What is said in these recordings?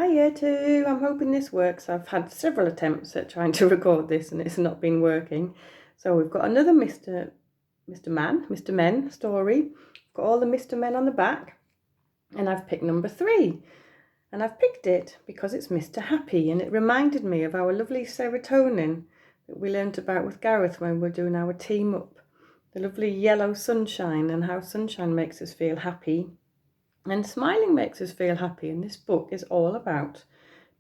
Hiya too. I'm hoping this works. I've had several attempts at trying to record this and it's not been working. So we've got another Mr. Men story. We've got all the Mr. Men on the back, and I've picked number 3. And I've picked it because it's Mr. Happy, and it reminded me of our lovely serotonin that we learnt about with Gareth when we were doing our team up. The lovely yellow sunshine, and how sunshine makes us feel happy. And smiling makes us feel happy, and this book is all about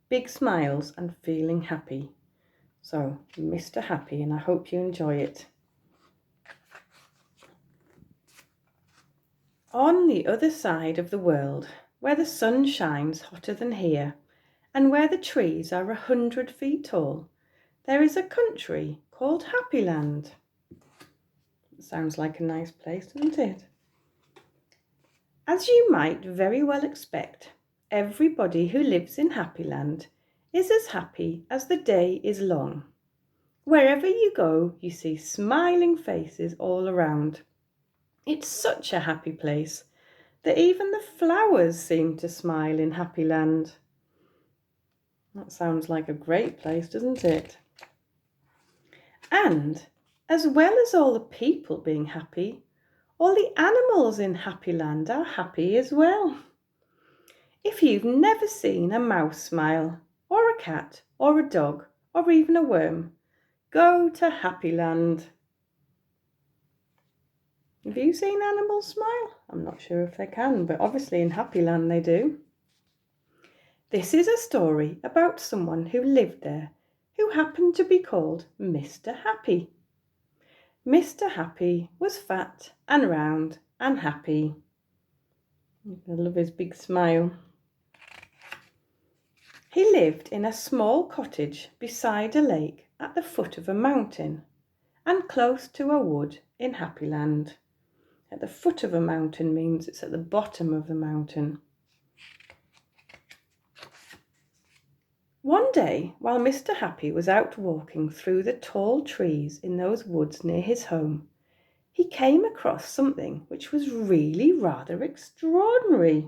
big smiles and feeling happy. So, Mr. Happy, and I hope you enjoy it. On the other side of the world, where the sun shines hotter than here, and where the trees are 100 feet tall, there is a country called Happyland. Sounds like a nice place, doesn't it? As you might very well expect, everybody who lives in Happyland is as happy as the day is long. Wherever you go, you see smiling faces all around. It's such a happy place that even the flowers seem to smile in Happyland. That sounds like a great place, doesn't it? And as well as all the people being happy, all the animals in Happyland are happy as well. If you've never seen a mouse smile, or a cat, or a dog, or even a worm, go to Happyland. Have you seen animals smile? I'm not sure if they can, but obviously in Happyland they do. This is a story about someone who lived there, who happened to be called Mr. Happy. Mr. Happy was fat and round and happy. I love his big smile. He lived in a small cottage beside a lake at the foot of a mountain and close to a wood in Happyland. At the foot of a mountain means it's at the bottom of the mountain. One day, while Mr. Happy was out walking through the tall trees in those woods near his home, he came across something which was really rather extraordinary.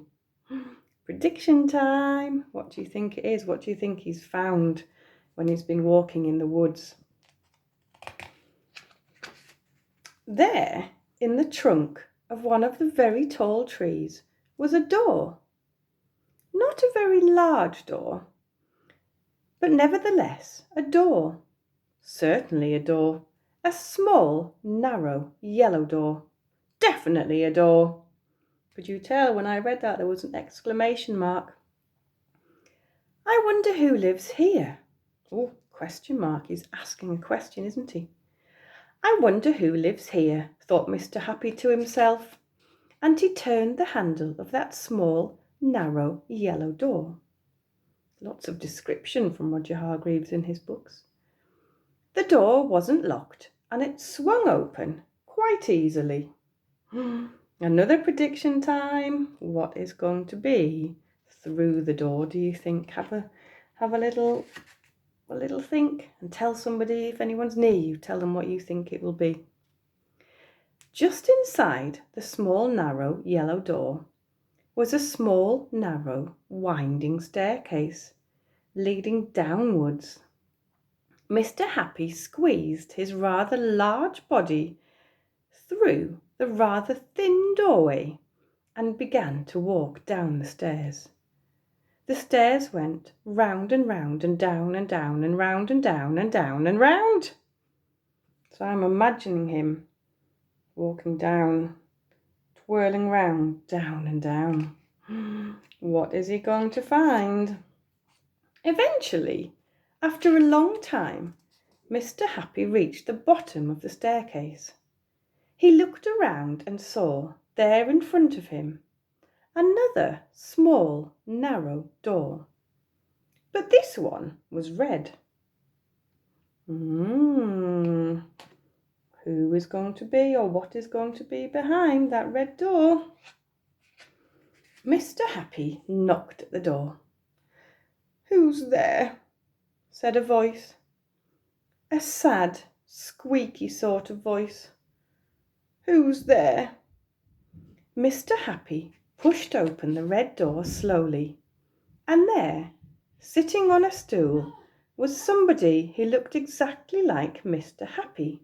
Prediction time! What do you think it is? What do you think he's found when he's been walking in the woods? There, in the trunk of one of the very tall trees, was a door. Not a very large door, but nevertheless a door. Certainly a door. A small, narrow, yellow door. Definitely a door. Could you tell when I read that there was an exclamation mark? I wonder who lives here. Oh, question mark. He's asking a question, isn't he? I wonder who lives here, thought Mr. Happy to himself, and he turned the handle of that small, narrow, yellow door. Lots of description from Roger Hargreaves in his books. The door wasn't locked, and it swung open quite easily. Another prediction time. What is going to be through the door, do you think? Have a little think and tell somebody, if anyone's near you, tell them what you think it will be. Just inside the small, narrow, yellow door was a small, narrow, winding staircase leading downwards. Mr. Happy squeezed his rather large body through the rather thin doorway and began to walk down the stairs. The stairs went round and round and down and down and round and down and down and round. So I'm imagining him walking down, twirling round, down and down. What is he going to find? Eventually, after a long time, Mr. Happy reached the bottom of the staircase. He looked around and saw, there in front of him, another small, narrow door. But this one was red. Who is going to be, or what is going to be behind that red door? Mr. Happy knocked at the door. Who's there? Said a voice. A sad, squeaky sort of voice. Who's there? Mr. Happy pushed open the red door slowly, and there, Sitting on a stool was somebody who looked exactly like Mr. Happy,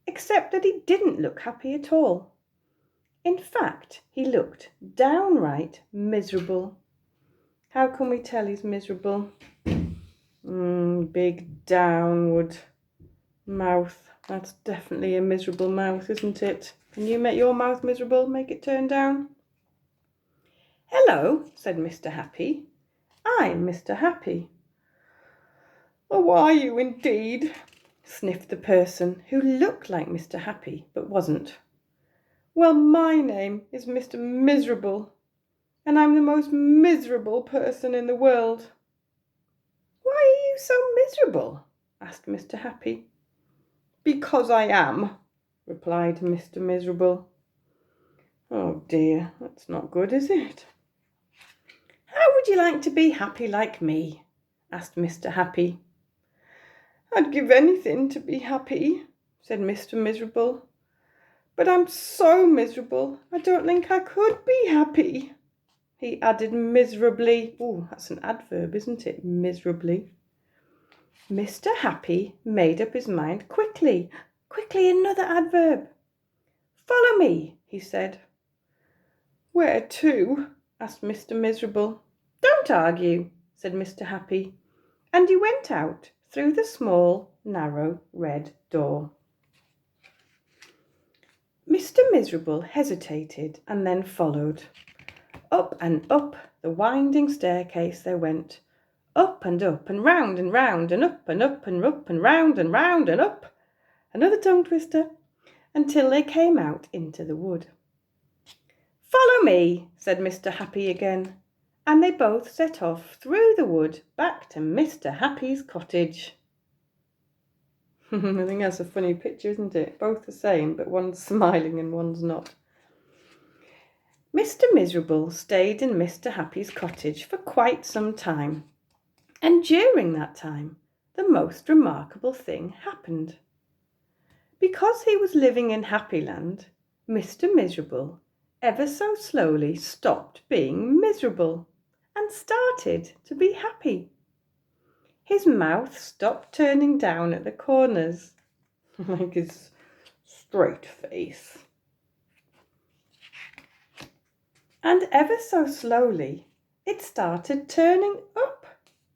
except that he didn't look happy at all. In fact, he looked downright miserable. How can we tell he's miserable? Big downward mouth. That's definitely a miserable mouth, isn't it? Can you make your mouth miserable? Make it turn down. Hello, said Mr. Happy. I'm Mr. Happy. Oh, are you indeed? Sniffed the person who looked like Mr. Happy but wasn't. Well, my name is Mr. Miserable, and I'm the most miserable person in the world. Why are you so miserable? Asked Mr. Happy. Because I am, replied Mr. Miserable. Oh dear, that's not good, is it? How would you like to be happy like me? Asked Mr. Happy. I'd give anything to be happy, said Mr. Miserable. But I'm so miserable, I don't think I could be happy, he added miserably. Oh, that's an adverb, isn't it? Miserably. Mr. Happy made up his mind quickly. Quickly, another adverb. Follow me, he said. Where to? Asked Mr. Miserable. Don't argue, said Mr. Happy, and he went out through the small, narrow red door. Mr. Miserable hesitated and then followed. Up and up the winding staircase they went, up and round and round, and up and up and round and round and up, another tongue twister, until they came out into the wood. Follow me, said Mr. Happy again, and they both set off through the wood back to Mr. Happy's cottage. I think that's a funny picture, isn't it? Both the same, but one's smiling and one's not. Mr. Miserable stayed in Mr. Happy's cottage for quite some time, and during that time the most remarkable thing happened. Because he was living in Happyland, Mr. Miserable ever so slowly stopped being miserable and started to be happy. His mouth stopped turning down at the corners, like his straight face. And ever so slowly, it started turning up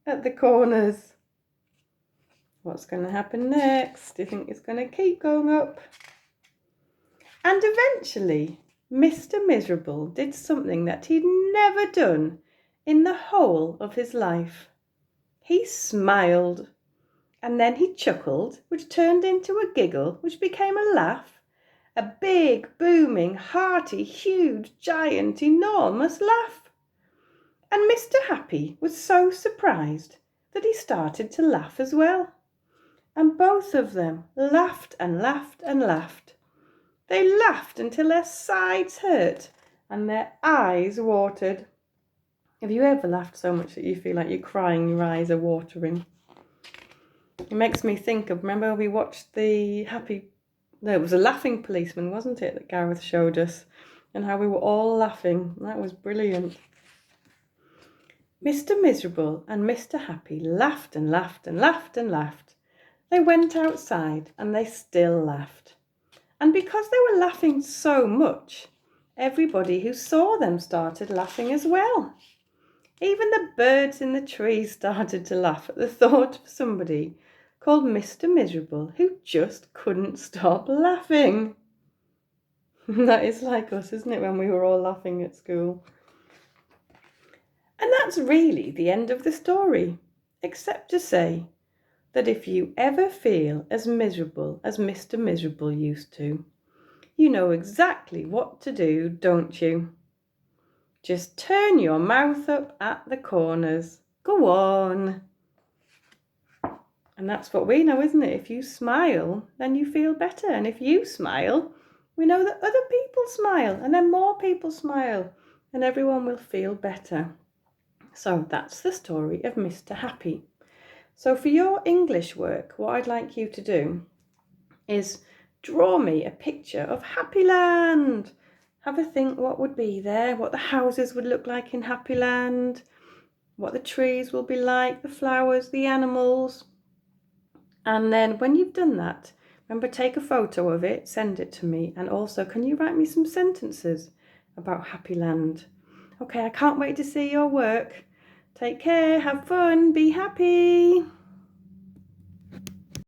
at the corners. What's going to happen next? Do you think it's going to keep going up? And eventually, Mr. Miserable did something that he'd never done in the whole of his life. He smiled, and then he chuckled, which turned into a giggle, which became a laugh, a big, booming, hearty, huge, giant, enormous laugh. And Mr. Happy was so surprised that he started to laugh as well. And both of them laughed and laughed and laughed. They laughed until their sides hurt and their eyes watered. Have you ever laughed so much that you feel like you're crying, your eyes are watering? It makes me think of, remember we watched it was a Laughing Policeman, wasn't it, that Gareth showed us, and how we were all laughing. That was brilliant. Mr. Miserable and Mr. Happy laughed and laughed and laughed and laughed. They went outside and they still laughed. And because they were laughing so much, everybody who saw them started laughing as well. Even the birds in the trees started to laugh at the thought of somebody called Mr. Miserable who just couldn't stop laughing. That is like us, isn't it, when we were all laughing at school? And that's really the end of the story, except to say that if you ever feel as miserable as Mr. Miserable used to, you know exactly what to do, don't you? Just turn your mouth up at the corners. Go on. And that's what we know, isn't it? If you smile, then you feel better. And if you smile, we know that other people smile, and then more people smile, and everyone will feel better. So that's the story of Mr. Happy. So for your English work, what I'd like you to do is draw me a picture of Happyland. Have a think what would be there, what the houses would look like in Happyland, what the trees will be like, the flowers, the animals. And then when you've done that, remember, take a photo of it, send it to me. And also, can you write me some sentences about Happy Land? Okay, I can't wait to see your work. Take care, have fun, be happy.